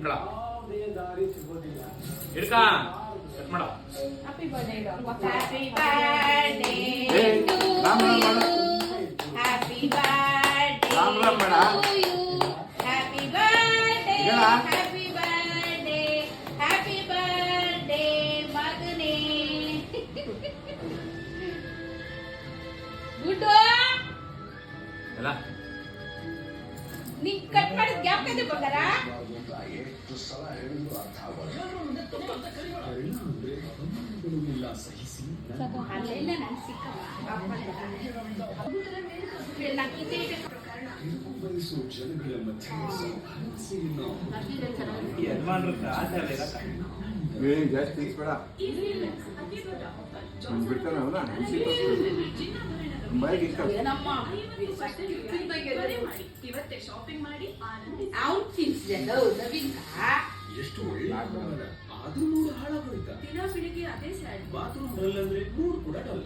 ತಿನ್ಬೇಡ ಹಿಡ್ಕ cut ಮಾಡ. Happy birthday happy birthday happy birthday Ram Ram ಬೇಡ. Happy birthday ಹೇಳ. ಹ್ಯಾಪಿ ಬರ್ತ್ಡೇ ಹ್ಯಾಪಿ ಬರ್ತ್ಡೇ ಮಗನೇ ಗುಡ್ಡು ಎಲ್ಲ ನೀ ಕಟ್ ಮಾಡಿದ ಗ್ಯಾಪ್ ಇದೆ ಬಂಗಾರ ಅಲ್ಲೆಲ್ಲ ನಂಗೆ ಏನ್ ಜಾಸ್ತಿ ತಿನ್ಸ್ಬೇಡ. ಬಿಡ್ತಾನೆ ಅವನ ಬಾಯಿಗೆ ಇಷ್ಟ. ಅವ್ನು ತಿನ್ಸಿದೆ ಎಷ್ಟು ಒಳ್ಳೆ ಆದ್ರೂ ಮೂಡ್ ಹಾಳಾಗೋಯ್ತಾ? ದಿನ ಬೆಳಿಗ್ಗೆ ಅದೇ ಬಾತ್ರೂಮ್ ಬರಲ್ಲ ಅಂದ್ರೆ ಮೂಡ್ ಕೂಡ ಡಲ್.